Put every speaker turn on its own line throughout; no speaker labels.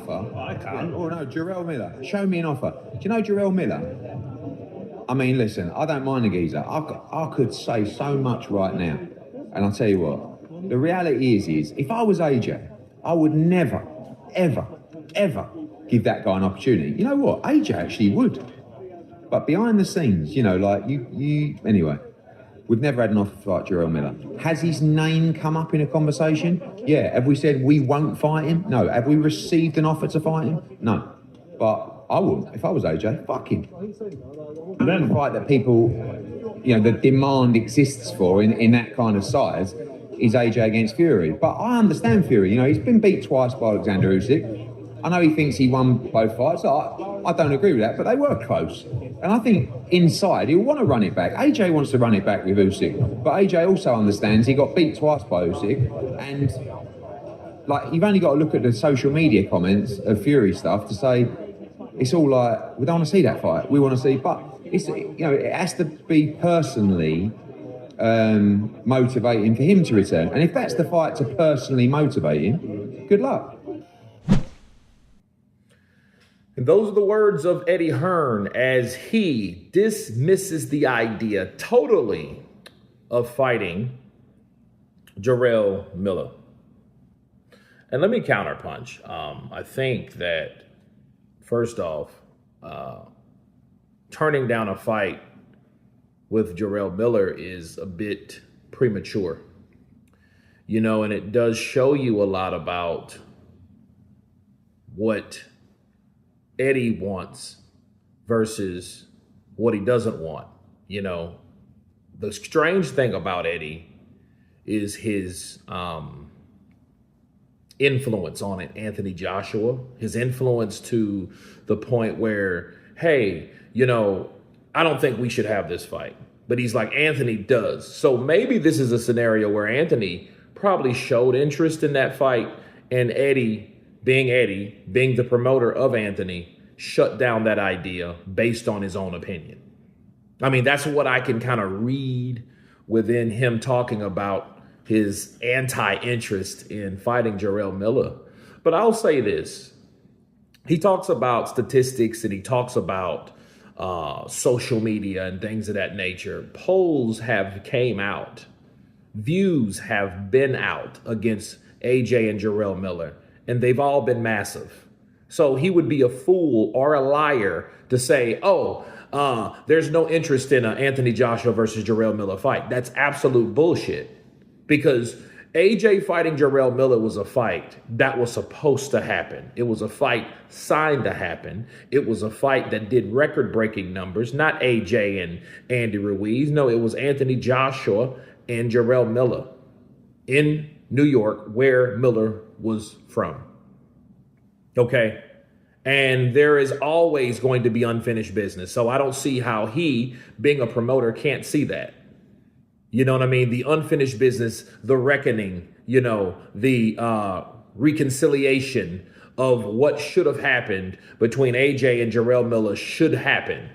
offer, I can. Or no, Jarrell Miller. Show me an offer. Do you know Jarrell Miller? I mean, listen, I don't mind the geezer. I could say so much right now. And I'll tell you what, the reality is if I was AJ, I would never, ever, ever give that guy an opportunity. You know what? AJ actually would. But behind the scenes, you know, like anyway, we've never had an offer to fight Jarrell Miller. Has his name come up in a conversation? Yeah. Have we said we won't fight him? No. Have we received an offer to fight him? No. But I wouldn't. If I was AJ, fuck him. And then the fight that people, you know, the demand exists for in that kind of size is AJ against Fury. But I understand Fury. You know, he's been beat twice by Alexander Usyk. I know he thinks he won both fights. I don't agree with that, but they were close. And I think inside he'll want to run it back. AJ wants to run it back with Usyk, but AJ also understands he got beat twice by Usyk, and like you've only got to look at the social media comments of Fury stuff to say it's all like we don't want to see that fight. We want to see, but it's, you know, it has to be personally motivating for him to return. And if that's the fight to personally motivate him, good luck.
And those are the words of Eddie Hearn as he dismisses the idea totally of fighting Jarrell Miller. And let me counterpunch. I think that, first off, turning down a fight with Jarrell Miller is a bit premature. You know, and it does show you a lot about what Eddie wants versus what he doesn't want. You know, the strange thing about Eddie is his influence on it, Anthony Joshua, his influence to the point where, hey, you know, I don't think we should have this fight. But he's like, Anthony does. So maybe this is a scenario where Anthony probably showed interest in that fight, and Eddie, being the promoter of Anthony, shut down that idea based on his own opinion. I mean, that's what I can kind of read within him talking about his anti-interest in fighting Jarrell Miller. But I'll say this. He talks about statistics and he talks about social media and things of that nature. Polls have came out. Views have been out against AJ and Jarrell Miller, and they've all been massive. So he would be a fool or a liar to say, there's no interest in an Anthony Joshua versus Jarrell Miller fight. That's absolute bullshit. Because AJ fighting Jarrell Miller was a fight that was supposed to happen. It was a fight signed to happen. It was a fight that did record-breaking numbers, not AJ and Andy Ruiz. No, it was Anthony Joshua and Jarrell Miller in New York, where Miller was from. Okay. And there is always going to be unfinished business. So I don't see how he, being a promoter, can't see that. You know what I mean? The unfinished business, the reckoning, you know, the reconciliation of what should have happened between AJ and Jarrell Miller should happen,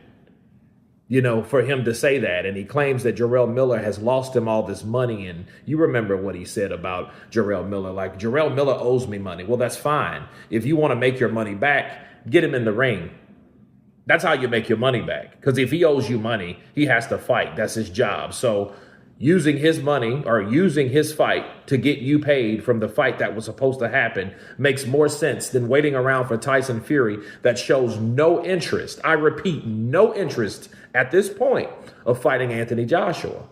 you know, for him to say that. And he claims that Jarrell Miller has lost him all this money. And you remember what he said about Jarrell Miller, like, Jarrell Miller owes me money. Well, that's fine. If you want to make your money back, get him in the ring. That's how you make your money back. Because if he owes you money, he has to fight. That's his job. So using his money or using his fight to get you paid from the fight that was supposed to happen makes more sense than waiting around for Tyson Fury that shows no interest. I repeat, no interest at this point of fighting Anthony Joshua.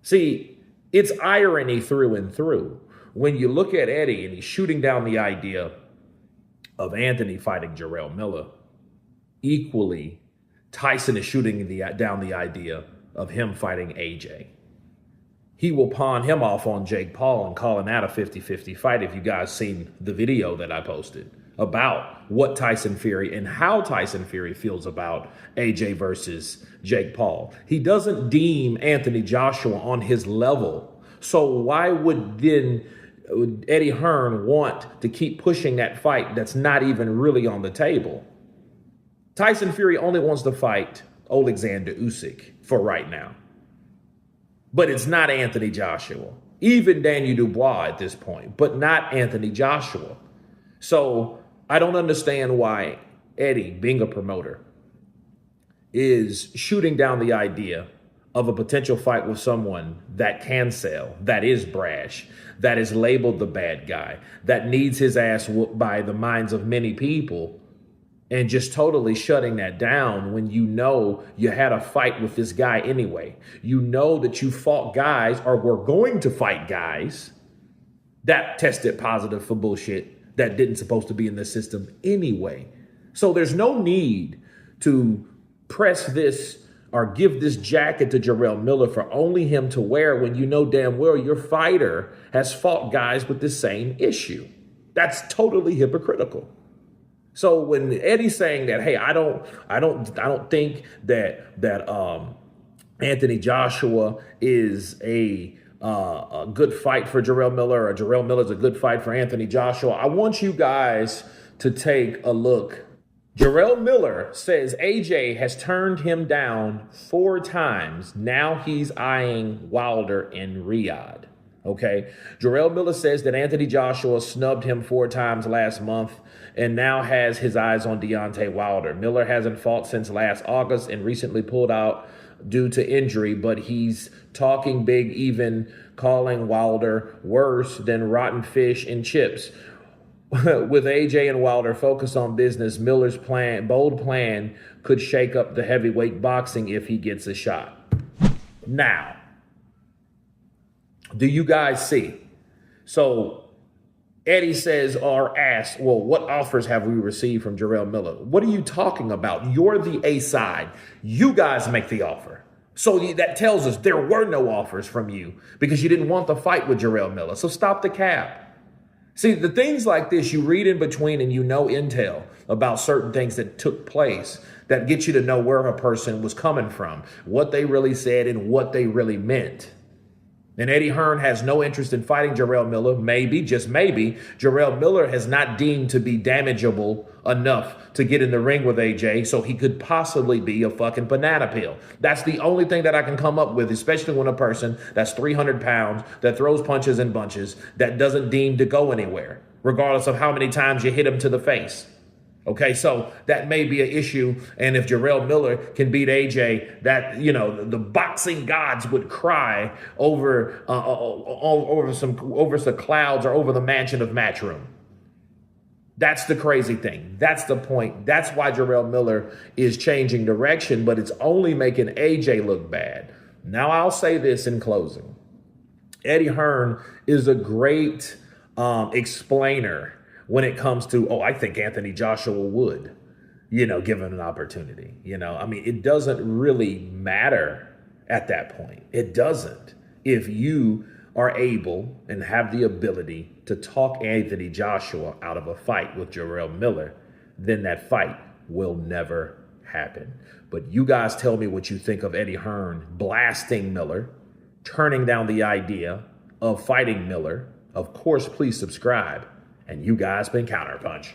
See, it's irony through and through. When you look at Eddie and he's shooting down the idea of Anthony fighting Jarrell Miller, equally, Tyson is shooting down the idea of him fighting AJ. He will pawn him off on Jake Paul and calling that a 50-50 fight. If you guys seen the video that I posted about what Tyson Fury and how Tyson Fury feels about AJ versus Jake Paul. He doesn't deem Anthony Joshua on his level. So why would then Eddie Hearn want to keep pushing that fight that's not even really on the table? Tyson Fury only wants to fight Alexander Usyk for right now. But it's not Anthony Joshua. Even Daniel Dubois at this point, but not Anthony Joshua. So I don't understand why Eddie, being a promoter, is shooting down the idea of a potential fight with someone that can sell, that is brash, that is labeled the bad guy, that needs his ass whooped by the minds of many people, and just totally shutting that down when you know you had a fight with this guy anyway. You know that you fought guys or were going to fight guys that tested positive for bullshit that didn't supposed to be in the system anyway. So there's no need to press this or give this jacket to Jarrell Miller for only him to wear when you know damn well your fighter has fought guys with the same issue. That's totally hypocritical. So when Eddie's saying that, hey, I don't think that Anthony Joshua is a good fight for Jarrell Miller, or Jarrell Miller is a good fight for Anthony Joshua, I want you guys to take a look. Jarrell Miller says AJ has turned him down 4 times. Now he's eyeing Wilder in Riyadh. Okay. Jarrell Miller says that Anthony Joshua snubbed him 4 times last month and now has his eyes on Deontay Wilder. Miller hasn't fought since last August and recently pulled out due to injury, but he's talking big, even calling Wilder worse than rotten fish and chips. With AJ and Wilder focused on business, Miller's bold plan could shake up the heavyweight boxing if he gets a shot. Now, do you guys see? So Eddie says or asks, well, what offers have we received from Jarrell Miller? What are you talking about? You're the A side. You guys make the offer. So that tells us there were no offers from you because you didn't want the fight with Jarrell Miller. So stop the cap. See, the things like this, you read in between and you know intel about certain things that took place that get you to know where a person was coming from, what they really said and what they really meant. And Eddie Hearn has no interest in fighting Jarrell Miller. Maybe, just maybe, Jarrell Miller has not deemed to be damageable enough to get in the ring with AJ, so he could possibly be a fucking banana peel. That's the only thing that I can come up with, especially when a person that's 300 pounds, that throws punches and bunches, that doesn't deem to go anywhere, regardless of how many times you hit him to the face. Okay, so that may be an issue, and if Jarrell Miller can beat AJ, that, you know, the boxing gods would cry over some clouds or over the mansion of Matchroom. That's the crazy thing. That's the point. That's why Jarrell Miller is changing direction, but it's only making AJ look bad. Now, I'll say this in closing. Eddie Hearn is a great explainer when it comes to, I think Anthony Joshua would, given an opportunity. I mean, it doesn't really matter at that point. It doesn't. If you are able and have the ability to talk Anthony Joshua out of a fight with Jarrell Miller, then that fight will never happen. But you guys tell me what you think of Eddie Hearn blasting Miller, turning down the idea of fighting Miller. Of course, please subscribe. And you guys been Counterpunch.